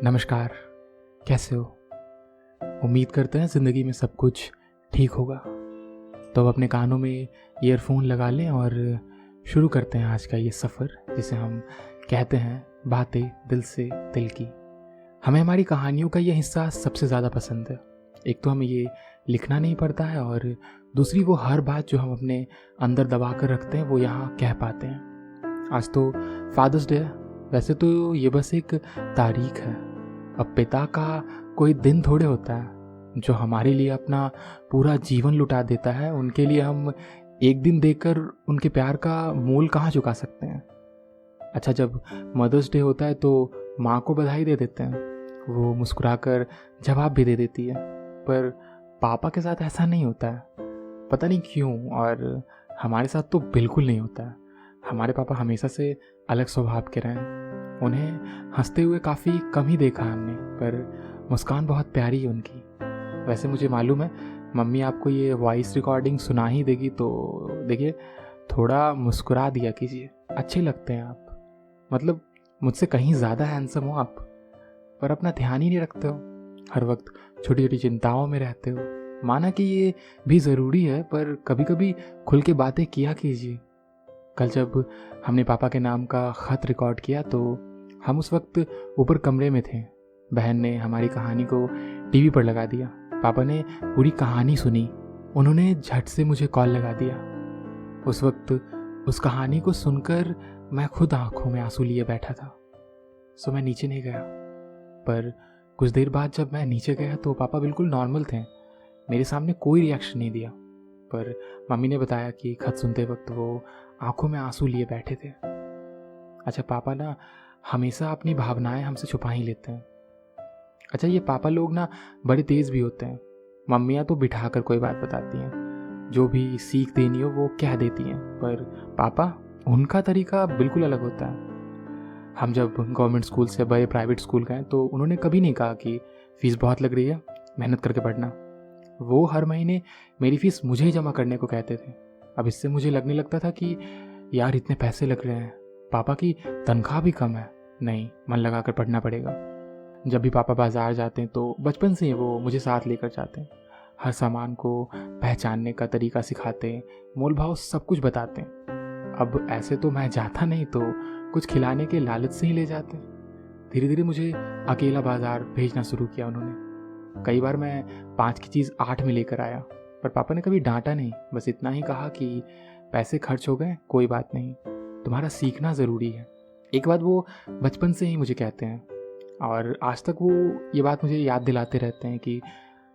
नमस्कार। कैसे हो? उम्मीद करते हैं ज़िंदगी में सब कुछ ठीक होगा। तो अब अपने कानों में ईयरफोन लगा लें और शुरू करते हैं आज का ये सफ़र, जिसे हम कहते हैं बातें दिल से दिल की। हमें हमारी कहानियों का ये हिस्सा सबसे ज़्यादा पसंद है। एक तो हमें ये लिखना नहीं पड़ता है, और दूसरी वो हर बात जो हम अपने अंदर दबा कर रखते हैं वो यहाँ कह पाते हैं। आज तो फादर्स डे है। वैसे तो ये बस एक तारीख है। अब पिता का कोई दिन थोड़े होता है जो हमारे लिए अपना पूरा जीवन लुटा देता है। उनके लिए हम एक दिन देकर उनके प्यार का मोल कहाँ चुका सकते हैं। अच्छा, जब मदर्स डे होता है तो माँ को बधाई दे देते हैं, वो मुस्कुराकर जवाब भी दे देती है। पर पापा के साथ ऐसा नहीं होता है, पता नहीं क्यों। और हमारे साथ तो बिल्कुल नहीं होता है। हमारे पापा हमेशा से अलग स्वभाव के रहे हैं। उन्हें हंसते हुए काफ़ी कम ही देखा हमने, पर मुस्कान बहुत प्यारी है उनकी। वैसे मुझे मालूम है मम्मी आपको ये वॉइस रिकॉर्डिंग सुना ही देगी, तो देखिए थोड़ा मुस्कुरा दिया कीजिए। अच्छे लगते हैं आप, मतलब मुझसे कहीं ज़्यादा हैंडसम हो आप, पर अपना ध्यान ही नहीं रखते हो। हर वक्त छोटी छोटी चिंताओं में रहते हो। माना कि ये भी ज़रूरी है, पर कभी कभी खुल के बातें किया कीजिए। कल जब हमने पापा के नाम का ख़त रिकॉर्ड किया तो हम उस वक्त ऊपर कमरे में थे। बहन ने हमारी कहानी को टीवी पर लगा दिया। पापा ने पूरी कहानी सुनी। उन्होंने झट से मुझे कॉल लगा दिया। उस वक्त उस कहानी को सुनकर मैं खुद आंखों में आंसू लिए बैठा था। सो मैं नीचे नहीं गया। पर कुछ देर बाद जब मैं नीचे गया तो पापा बिल्कुल नॉर्मल थे। मेरे सामने कोई रिएक्शन नहीं दिया। पर मम्मी ने बताया कि खत सुनते वक्त वो आंखों में आंसू लिए बैठे थे। अच्छा, पापा ना हमेशा अपनी भावनाएं हमसे छुपा ही लेते हैं। अच्छा, ये पापा लोग ना बड़े तेज़ भी होते हैं। मम्मियाँ तो बिठा कर कोई बात बताती हैं, जो भी सीख देनी हो वो कह देती हैं, पर पापा उनका तरीका बिल्कुल अलग होता है। हम जब गवर्नमेंट स्कूल से बड़े प्राइवेट स्कूल गए तो उन्होंने कभी नहीं कहा कि फ़ीस बहुत लग रही है, मेहनत करके पढ़ना। वो हर महीने मेरी फ़ीस मुझे ही जमा करने को कहते थे। अब इससे मुझे लगने लगता था कि यार इतने पैसे लग रहे हैं, पापा की तनख्वाह भी कम है, नहीं मन लगा कर पढ़ना पड़ेगा। जब भी पापा बाज़ार जाते हैं तो बचपन से ही वो मुझे साथ लेकर जाते हैं। हर सामान को पहचानने का तरीका सिखाते हैं, मोल भाव सब कुछ बताते हैं। अब ऐसे तो मैं जाता नहीं तो कुछ खिलाने के लालच से ही ले जाते। धीरे धीरे मुझे अकेला बाज़ार भेजना शुरू किया उन्होंने। कई बार मैं 5 की चीज़ 8 में लेकर आया, पर पापा ने कभी डांटा नहीं, बस इतना ही कहा कि पैसे खर्च हो गए, कोई बात नहीं, तुम्हारा सीखना ज़रूरी है। एक बात वो बचपन से ही मुझे कहते हैं, और आज तक वो ये बात मुझे याद दिलाते रहते हैं कि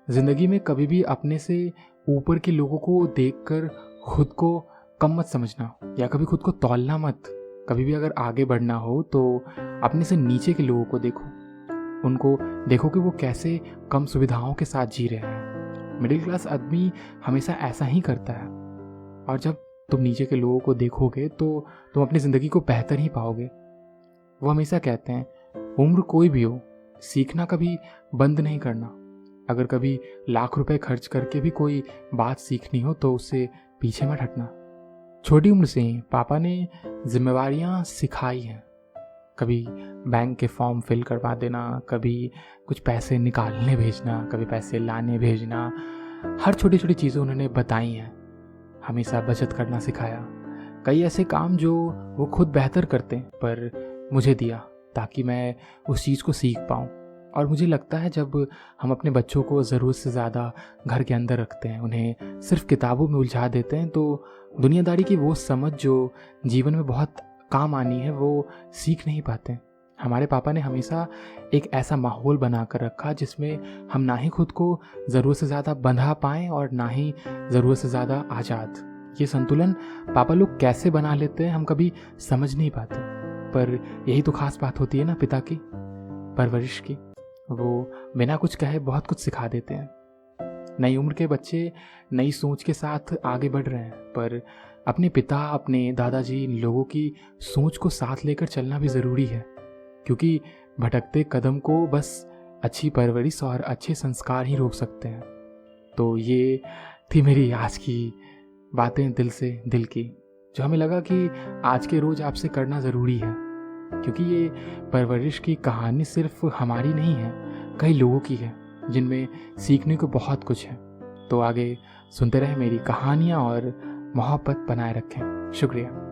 ज़िंदगी में कभी भी अपने से ऊपर के लोगों को देखकर खुद को कम मत समझना, या कभी खुद को तौलना मत। कभी भी अगर आगे बढ़ना हो तो अपने से नीचे के लोगों को देखो, उनको देखो कि वो कैसे कम सुविधाओं के साथ जी रहे हैं। मिडिल क्लास आदमी हमेशा ऐसा ही करता है। और जब तुम नीचे के लोगों को देखोगे तो तुम अपनी ज़िंदगी को बेहतर ही पाओगे। वो हमेशा कहते हैं उम्र कोई भी हो, सीखना कभी बंद नहीं करना। अगर कभी लाख रुपए खर्च करके भी कोई बात सीखनी हो तो उससे पीछे मत हटना। छोटी उम्र से ही पापा ने जिम्मेवारियां सिखाई हैं। कभी बैंक के फॉर्म फिल करवा देना, कभी कुछ पैसे निकालने भेजना, कभी पैसे लाने भेजना। हर छोटी छोटी चीज़ें उन्होंने बताई हैं। हमेशा बचत करना सिखाया। कई ऐसे काम जो वो खुद बेहतर करते हैं पर मुझे दिया, ताकि मैं उस चीज़ को सीख पाऊँ। और मुझे लगता है जब हम अपने बच्चों को ज़रूरत से ज़्यादा घर के अंदर रखते हैं, उन्हें सिर्फ किताबों में उलझा देते हैं, तो दुनियादारी की वो समझ जो जीवन में बहुत काम आनी है वो सीख नहीं पाते। हमारे पापा ने हमेशा एक ऐसा माहौल बना कर रखा जिसमें हम ना ही खुद को ज़रूरत से ज़्यादा बंधा पाएँ और ना ही ज़रूरत से ज़्यादा आज़ाद। ये संतुलन पापा लोग कैसे बना लेते हैं हम कभी समझ नहीं पाते, पर यही तो खास बात होती है ना पिता की परवरिश की। वो बिना कुछ कहे बहुत कुछ सिखा देते हैं। नई उम्र के बच्चे नई सोच के साथ आगे बढ़ रहे हैं, पर अपने पिता, अपने दादाजी, इन लोगों की सोच को साथ लेकर चलना भी ज़रूरी है, क्योंकि भटकते कदम को बस अच्छी परवरिश और अच्छे संस्कार ही रोक सकते हैं। तो ये थी मेरी आज की बातें दिल से दिल की, जो हमें लगा कि आज के रोज़ आपसे करना ज़रूरी है। क्योंकि ये परवरिश की कहानी सिर्फ हमारी नहीं है, कई लोगों की है जिनमें सीखने को बहुत कुछ है। तो आगे सुनते रहे मेरी कहानियाँ और मोहब्बत बनाए रखें। शुक्रिया।